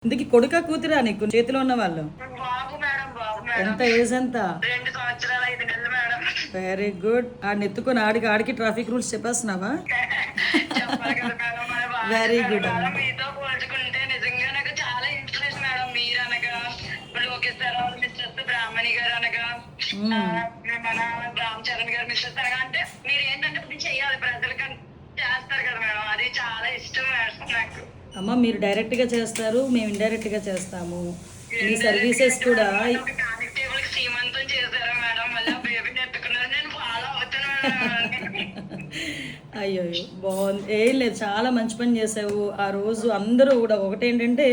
ఇందుకు కొడుక కూతురా నీకు చేతిలో ఉన్న వాళ్ళు? బాబు మేడం, బాబు మేడం. ఎంత ఏజ్ ఎంత? 2 సంవత్సరాలు 5 నెలలు మేడం. Very good. ఆడిని ఎత్తుకొని ఆడికి ట్రాఫిక్ రూల్స్ చెప్పేస్తున్నావా? చెప్పాలి కదా మేడం, మన బాధ్యత వెరీ గుడ్ మేడం. అమ్మా. మీతో పోల్చుకుంటే నిజంగా నాకు చాలా ఇన్స్పిరేషన్ మేడం. మీరు అనగా లోకేష్ సార్ వాళ్ళ మిస్టర్స్ బ్రాహ్మణి గారు అనగా మన రామ్ చరణ్ గారు మిస్టర్స్ అనగా అంటే మీరు ఏంటంటే ఇప్పుడు చెయ్యాలి ప్రజలకి చేస్తారు కదా మేడం, అది చాలా ఇష్టం మేడం నాకు. అమ్మ మీరు డైరెక్ట్గా చేస్తారు, మేము ఇండైరెక్ట్గా చేస్తాము. మీ సర్వీసెస్ కూడా టేబుల్ శ్రీమంతం చేశారు మేడం, మళ్ళీ బేబీని ఎత్తుకున్నారు, నేను ఫాలో అవుతున్నాను మేడం. అయ్యో బాగుంది. ఏం లేదు, చాలా మంచి పని చేసావు. ఆ రోజు అందరూ కూడా ఒకటేంటంటే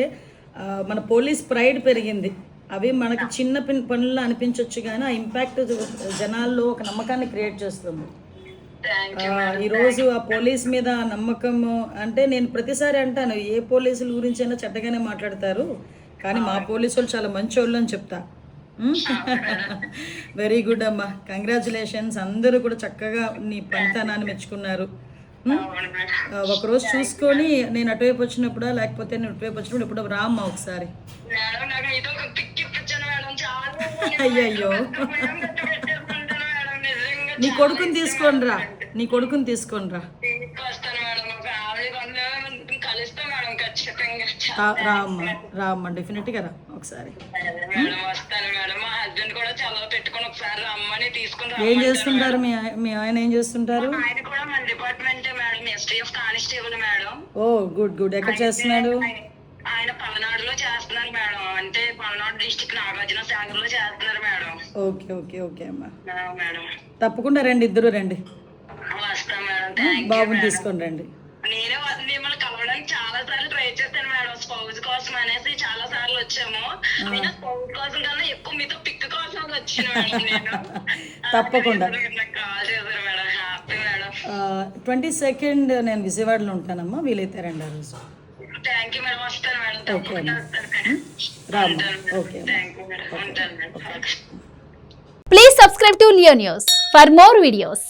మన పోలీస్ ప్రైడ్ పెరిగింది. అవి మనకి చిన్న పనుల్లో అనిపించవచ్చు కానీ ఆ ఇంపాక్ట్ జనాల్లో ఒక నమ్మకాన్ని క్రియేట్ చేస్తుంది. ఈరోజు ఆ పోలీస్ మీద నమ్మకము అంటే నేను ప్రతిసారి అంటాను, ఏ పోలీసుల గురించి అయినా చెడ్డగానే మాట్లాడతారు కానీ మా పోలీసులు చాలా మంచి వాళ్ళు అని చెప్తా. వెరీ గుడ్ అమ్మా, కంగ్రాచులేషన్స్. అందరూ కూడా చక్కగా నీ పనితనాన్ని మెచ్చుకున్నారు. ఒకరోజు చూసుకొని నేను అటువైపు వచ్చినప్పుడా లేకపోతే నేను ఇటువైపు వచ్చినప్పుడు ఇప్పుడు రామ్మా ఒకసారి. అయ్యయ్యో, నీ కొడుకుని తీసుకొని రా, నీ కొడుకుని తీసుకొని రా. రామ్మా డెఫినెట్గా రా ఒకసారి. ఏం చేస్తుంటారు మీ ఆయన ఏం చేస్తుంటారు? ఓ గుడ్ గుడ్. ఎక్కడ చేస్తున్నాడు? ఆయన పల్నాడులో చేస్తున్నారు మేడం, అంటే పల్నాడు డిస్ట్రిక్ట్ నాగార్జున సాగర్ లో చేస్తున్నారు మేడం. ఓకే ఓకే ఓకే అమ్మా, మేడం తప్పకుండా రండి, ఇద్దరు రండి. వస్తాం మేడం. బాబుని తీసుకొని రండి. నేనే మిమ్మల్ని కలవడానికి చాలా సార్లు ట్రై చేశాను మేడం, స్పౌజ్ కోసం అనేసి చాలా సార్లు వచ్చాము. అయినా స్పౌజ్ కోసం కన్నా ఎక్కువ మీతో పిక్ కోసం వచ్చాను మేడం నేను. తప్పకుండా కాల్ చేశారు మేడం, హ్యాపీ మేడం. 22nd నేను విజయవాడలో ఉంటానమ్మా, వీలైతే రండి ఆ రోజు. థ్యాంక్ యూ మేడం, వస్తాను మేడం, తప్పకుండా వస్తాను. రామ్మా. ఓకే థ్యాంక్ యూ మేడం, ఉంటాను madam. Please subscribe to Leo News for more videos.